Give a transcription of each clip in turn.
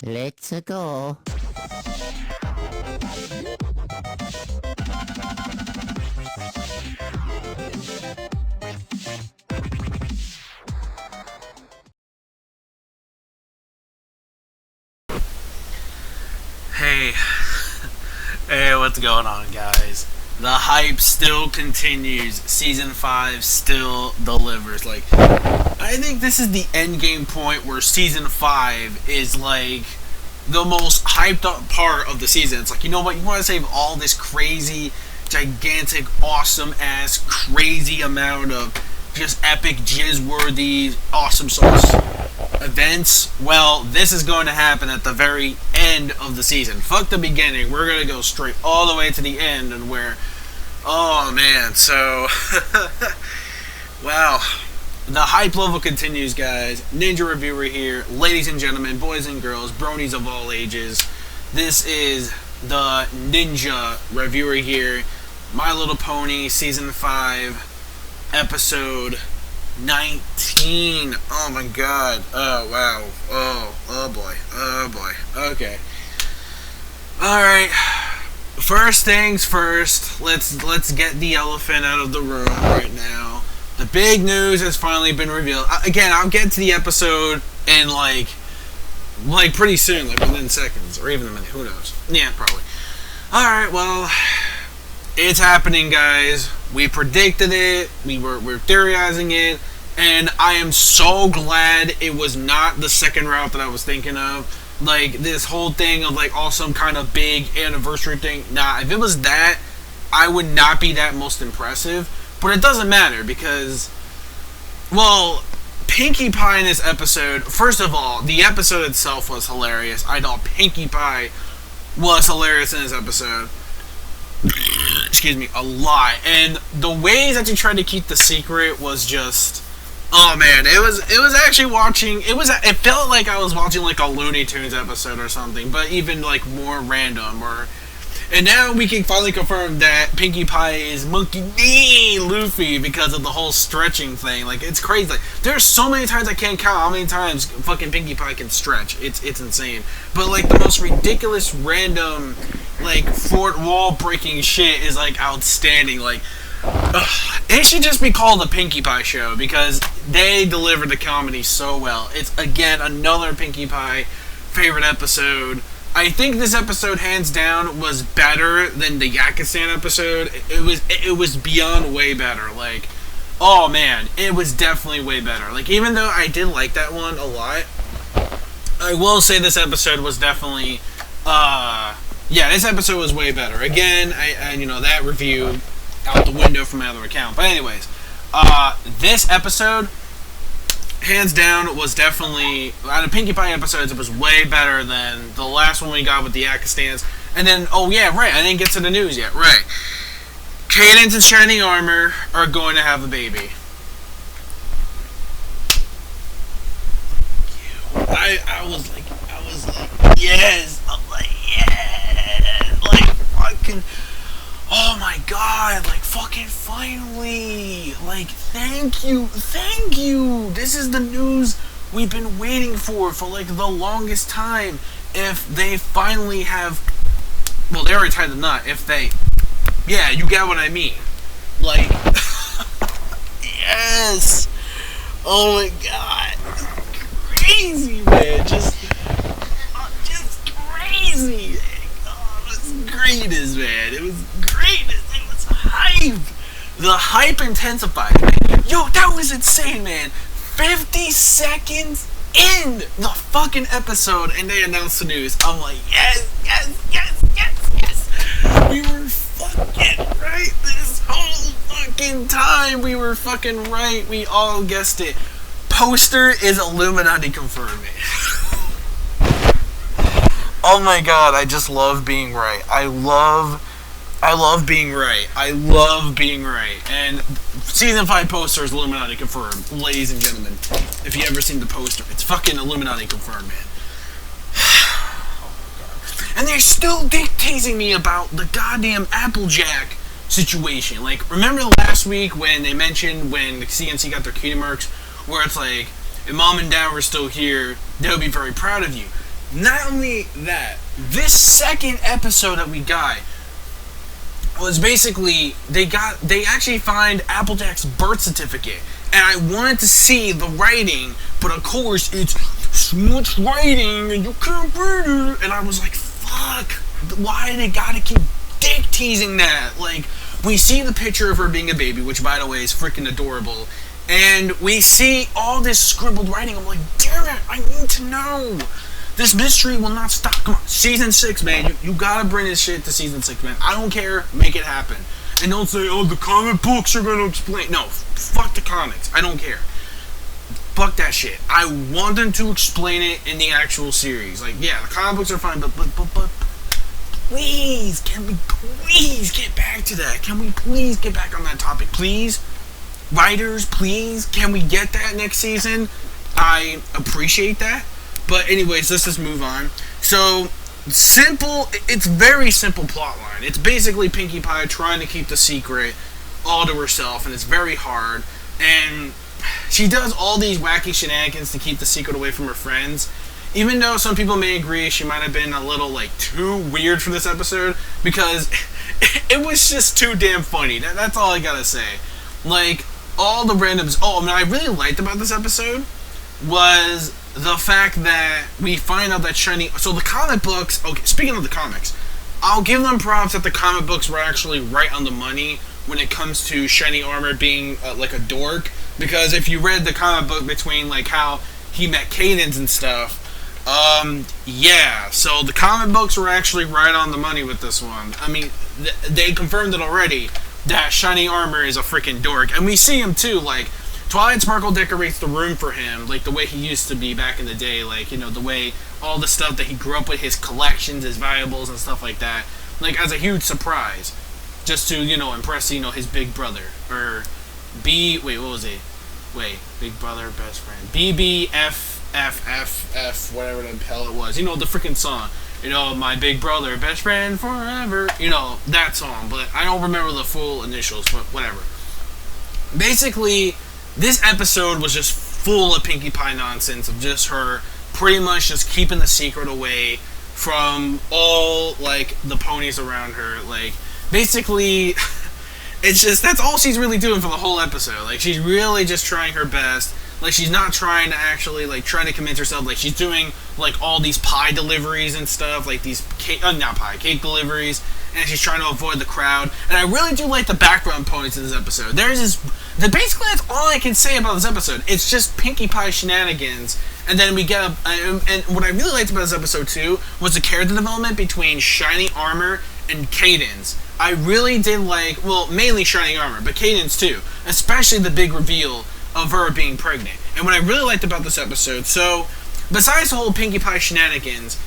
Let's go. Hey, hey, what's going on, guys? The hype still continues. Season 5 still delivers. Like, I think this is the end game point where Season 5 is like the most hyped up part of the season. It's like, you know what? You want to save all this crazy, gigantic, awesome ass, crazy amount of just epic, jizz-worthy, awesome sauce events. Well, this is going to happen at the very end of the season. Fuck the beginning. We're going to go straight all the way to the end, and where, oh man, so wow, the hype level continues, guys. Ninja Reviewer here, ladies and gentlemen, boys and girls, bronies of all ages. This is the Ninja Reviewer here. My Little Pony season 5 episode 19. Oh my god. Oh wow. Oh boy. Okay. Alright. First things first, let's get the elephant out of the room right now. The big news has finally been revealed. Again, I'll get to the episode in like pretty soon, like within seconds, or even a minute, who knows. Yeah, probably. Alright, well, it's happening, guys. We predicted it, we're theorizing it, and I am so glad it was not the second route that I was thinking of. Like, this whole thing of like some kind of big anniversary thing. Nah, if it was that, I would not be that most impressive. But it doesn't matter because, well, Pinkie Pie in this episode, first of all, the episode itself was hilarious. I thought Pinkie Pie was hilarious in this episode. Excuse me, a lot. And the ways that you tried to keep the secret was just, oh man, it was actually watching, it felt like I was watching like a Looney Tunes episode or something, but even like more random. And now we can finally confirm that Pinkie Pie is Monkey D. Luffy because of the whole stretching thing. Like, it's crazy. Like, there's so many times I can't count how many times fucking Pinkie Pie can stretch. It's insane. But like the most ridiculous, random, like fourth wall breaking shit is like outstanding. Like, it should just be called the Pinkie Pie Show because they deliver the comedy so well. It's again another Pinkie Pie favorite episode. I think this episode, hands down, was better than the Yakistan episode. It was beyond way better. Like, oh man, it was definitely way better. Like, even though I did like that one a lot, I will say this episode was definitely, yeah, this episode was way better. Again, I you know, that review out the window from my other account. But anyways, this episode, hands down, was definitely, out of Pinkie Pie episodes, it was way better than the last one we got with the Yakistans. And then, oh yeah, right, I didn't get to the news yet, right. Cadence and Shining Armor are going to have a baby. I was like, yes, I'm like, yes, like, fucking, oh my god, like, fucking finally, like, thank you, this is the news we've been waiting for like the longest time. If they finally have, well, they already tied the knot, if they, yeah, you get what I mean, like, yes, oh my god, crazy, man, just crazy. Greatness, man. It was greatness. It was hype. The hype intensified. Yo, that was insane, man. 50 seconds in the fucking episode, and they announced the news. I'm like, yes. We were fucking right this whole fucking time. We were fucking right. We all guessed it. Poster is Illuminati confirmed, man. Oh my god, I just love being right. I love being right. I love being right. And season 5 poster is Illuminati confirmed, ladies and gentlemen. If you ever seen the poster, it's fucking Illuminati confirmed, man. And they're still teasing me about the goddamn Applejack situation. Like, remember last week when they mentioned when the CNC got their cutie marks, where it's like, if mom and dad were still here, they would be very proud of you. Not only that, this second episode that we got was basically they actually find Applejack's birth certificate, and I wanted to see the writing, but of course it's smudged writing and you can't read it, and I was like, fuck, why they gotta keep dick teasing that? Like, we see the picture of her being a baby, which by the way is freaking adorable, and we see all this scribbled writing. I'm like, damn it, I need to know. This mystery will not stop. Come on, season 6, man. You gotta bring this shit to season 6, man. I don't care. Make it happen. And don't say, oh, the comic books are gonna explain. No, fuck the comics. I don't care. Fuck that shit. I want them to explain it in the actual series. Like, yeah, the comic books are fine, but please, can we please get back to that? Can we please get back on that topic? Please? Writers, please? Can we get that next season? I appreciate that. But anyways, let's just move on. So, it's very simple plot line. It's basically Pinkie Pie trying to keep the secret all to herself, and it's very hard. And she does all these wacky shenanigans to keep the secret away from her friends. Even though some people may agree she might have been a little, like, too weird for this episode, because it was just too damn funny. That's all I gotta say. Like, all the randoms... Oh, I mean, I really liked about this episode was the fact that we find out that Shiny... So the comic books... Okay, speaking of the comics, I'll give them props that the comic books were actually right on the money when it comes to Shiny Armor being like a dork. Because if you read the comic book between like how he met Cadence and stuff, yeah. So the comic books were actually right on the money with this one. I mean, they confirmed it already that Shiny Armor is a freaking dork. And we see him too, like... Twilight Sparkle decorates the room for him, like the way he used to be back in the day, like, you know, the way all the stuff that he grew up with, his collections, his valuables and stuff like that, like as a huge surprise, just to, you know, impress, you know, his big brother, or wait, what was it? Wait, big brother, best friend, BBFFFF, whatever the hell it was, you know, the freaking song, you know, my big brother, best friend forever, you know, that song, but I don't remember the full initials, but whatever. Basically, this episode was just full of Pinkie Pie nonsense, of just her pretty much just keeping the secret away from all, like, the ponies around her. Like, basically, it's just, that's all she's really doing for the whole episode. Like, she's really just trying her best. Like, she's not trying to actually, like, trying to convince herself. Like, she's doing, like, all these pie deliveries and stuff. Like, these cake deliveries. And she's trying to avoid the crowd. And I really do like the background ponies in this episode. Basically, that's all I can say about this episode. It's just Pinkie Pie shenanigans. And then we get and what I really liked about this episode, too, was the character development between Shiny Armor and Cadence. I really did like, well, mainly Shiny Armor, but Cadence, too. Especially the big reveal of her being pregnant. And what I really liked about this episode, so, besides the whole Pinkie Pie shenanigans,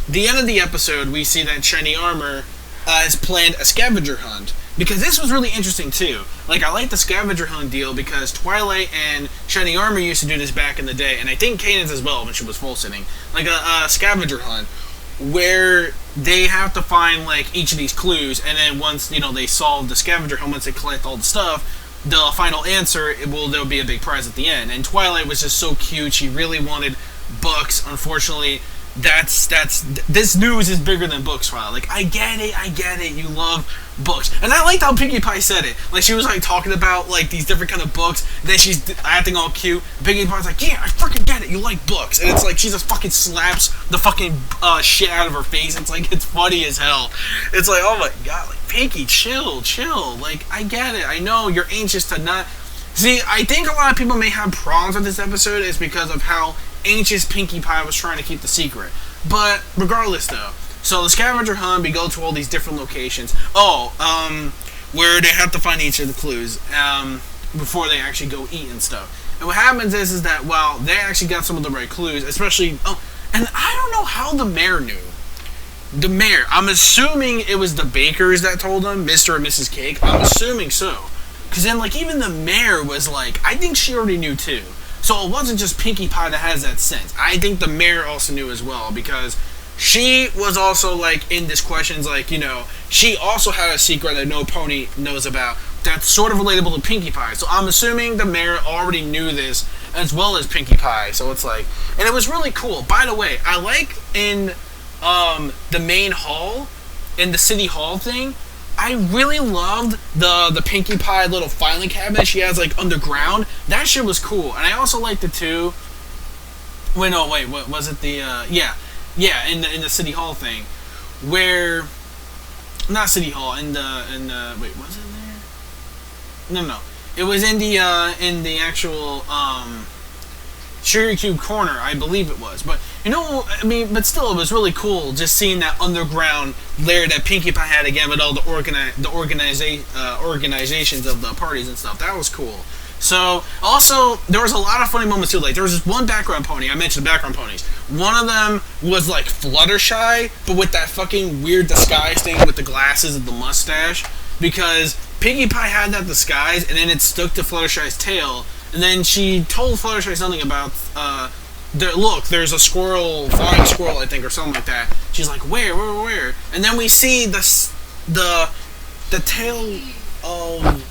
the end of the episode, we see that Shiny Armor has planned a scavenger hunt. Because this was really interesting, too. Like, I like the scavenger hunt deal because Twilight and Shiny Armor used to do this back in the day, and I think Cadence as well when she was full sitting. Like, a scavenger hunt where they have to find, like, each of these clues, and then once, you know, they solve the scavenger hunt, once they collect all the stuff, the final answer, there'll be a big prize at the end. And Twilight was just so cute. She really wanted books. Unfortunately, this news is bigger than books, Twilight. Like, I get it, you love books. And I liked how Pinkie Pie said it. Like, she was, like, talking about, like, these different kind of books, and then she's acting all cute. Pinkie Pie's like, yeah, I freaking get it, you like books. And it's like, she just fucking slaps the fucking shit out of her face. It's like, it's funny as hell. It's like, oh my god, like, Pinkie, chill. Like, I get it. I know you're anxious to not... See, I think a lot of people may have problems with this episode is because of how anxious Pinkie Pie was trying to keep the secret. But regardless, though, so the scavenger hunt, we go to all these different locations. Where they have to find each of the clues before they actually go eat and stuff. And what happens is that while they actually got some of the right clues, especially and I don't know how the mayor knew. The mayor, I'm assuming it was the bakers that told them, Mr. and Mrs. Cake. I'm assuming so. Because then, like, even the mayor was like, I think she already knew too. So it wasn't just Pinkie Pie that has that sense. I think the mayor also knew as well, because she was also, like, in this questions, like, you know, she also had a secret that no pony knows about that's sort of relatable to Pinkie Pie. So I'm assuming the mayor already knew this, as well as Pinkie Pie. So it's like, and it was really cool. By the way, I like in the main hall, in the city hall thing, I really loved the Pinkie Pie little filing cabinet she has like underground. That shit was cool. And I also liked it too. Wait, no, wait, what was it? In the city hall thing, where, not city hall, in the wait, was it there? No, it was in the actual Sugar Cube corner, I believe it was. But you know, I mean, but still, it was really cool just seeing that underground lair that Pinkie Pie had again with all the organizations of the parties and stuff. That was cool. So, also, there was a lot of funny moments too. Like, there was this one background pony. I mentioned the background ponies. One of them was like Fluttershy, but with that fucking weird disguise thing with the glasses and the mustache. Because Pinkie Pie had that disguise, and then it stuck to Fluttershy's tail. And then she told Fluttershy something about, look, there's a squirrel, flying squirrel, I think, or something like that. She's like, where? And then we see the tail of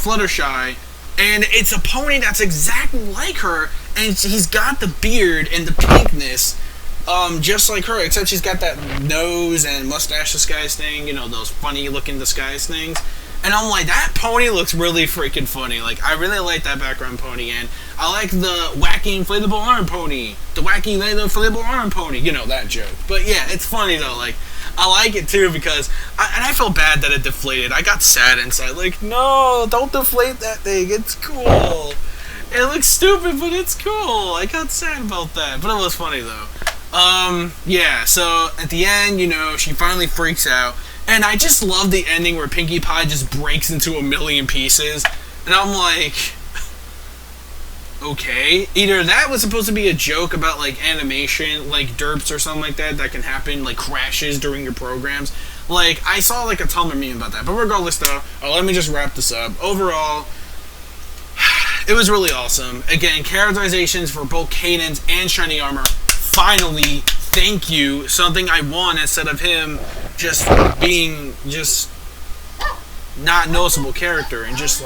Fluttershy, and it's a pony that's exactly like her, and he's got the beard and the pinkness, just like her, except she's got that nose and mustache disguise thing, you know, those funny looking disguise things. And I'm like, that pony looks really freaking funny. Like, I really like that background pony, and I like the wacky inflatable arm pony. The wacky inflatable arm pony. You know, that joke. But yeah, it's funny though. Like, I like it too because, I felt bad that it deflated. I got sad inside. Like, no, don't deflate that thing. It's cool. It looks stupid, but it's cool. I got sad about that. But it was funny though. Yeah, so at the end, you know, she finally freaks out. And I just love the ending where Pinkie Pie just breaks into a million pieces. And I'm like, okay. Either that was supposed to be a joke about, like, animation, like derps or something like that can happen, like crashes during your programs. Like, I saw, like, a Tumblr meme about that. But regardless, though, let me just wrap this up. Overall, it was really awesome. Again, characterizations for both Cadence and Shiny Armor. Finally, thank you. Something I want instead of him just being just not noticeable character and just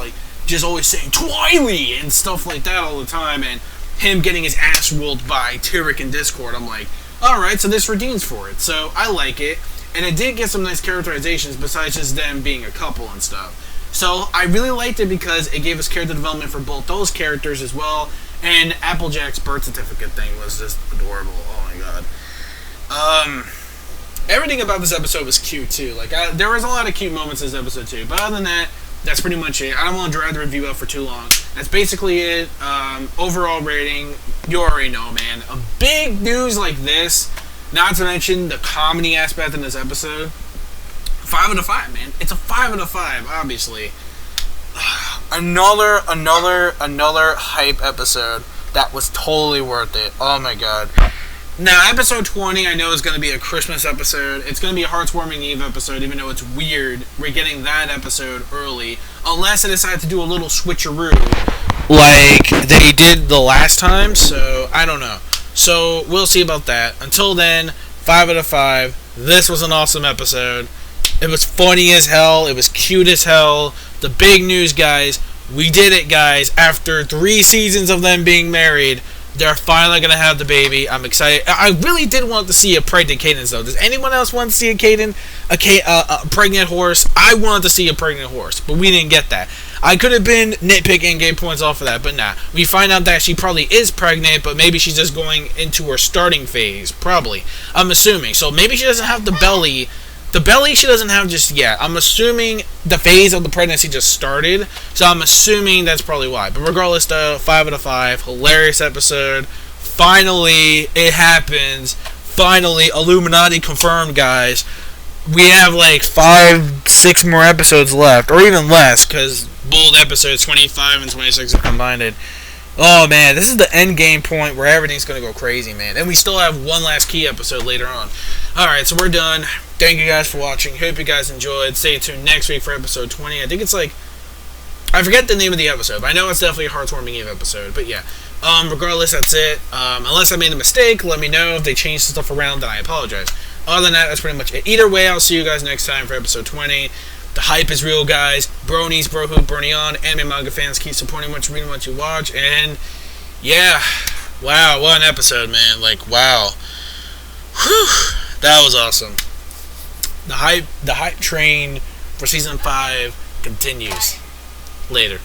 always saying Twilight and stuff like that all the time, and him getting his ass whooped by Tyrek in Discord. I'm like, alright, so this redeems for it. So I like it. And it did get some nice characterizations besides just them being a couple and stuff. So I really liked it because it gave us character development for both those characters as well. And Applejack's birth certificate thing was just adorable. Oh my god. Everything about this episode was cute too. Like, there was a lot of cute moments in this episode too. But other than that, that's pretty much it. I don't want to drag the review out for too long. That's basically it. Overall rating, you already know, man. A big news like this, not to mention the comedy aspect in this episode, 5 out of 5, man. It's a 5 out of 5, obviously. Another hype episode that was totally worth it. Oh my god. Now, episode 20, I know is going to be a Christmas episode. It's going to be a Heartswarming Eve episode, even though it's weird we're getting that episode early. Unless they decide to do a little switcheroo like they did the last time, so I don't know. So, we'll see about that. Until then, 5 out of 5. This was an awesome episode. It was funny as hell. It was cute as hell. The big news, guys. We did it, guys. After 3 seasons of them being married, they're finally going to have the baby. I'm excited. I really did want to see a pregnant Cadence, though. Does anyone else want to see a pregnant horse? I wanted to see a pregnant horse, but we didn't get that. I could have been nitpicking game points off of that, but nah. We find out that she probably is pregnant, but maybe she's just going into her starting phase. Probably. I'm assuming. So maybe she doesn't have the belly. The belly she doesn't have just yet. I'm assuming the phase of the pregnancy just started, so I'm assuming that's probably why. But regardless, though, 5 out of 5. Hilarious episode. Finally, it happens. Finally, Illuminati confirmed, guys. We have like 5-6 more episodes left, or even less, because both episodes 25 and 26 are combined. Oh man, this is the end game point where everything's going to go crazy, man. And we still have one last key episode later on. Alright, so we're done. Thank you guys for watching. Hope you guys enjoyed. Stay tuned next week for episode 20. I think it's like, I forget the name of the episode, but I know it's definitely a Heartswarming Eve episode. But yeah, regardless, that's it. Unless I made a mistake, let me know. If they changed some stuff around, then I apologize. Other than that, that's pretty much it. Either way, I'll see you guys next time for episode 20. The hype is real, guys. Bronies, bro who, Brony on. Anime manga fans, keep supporting what you read and what you watch. And yeah, wow, what an episode, man. Like, wow. Whew, that was awesome. The hype train for season 5 continues. Later.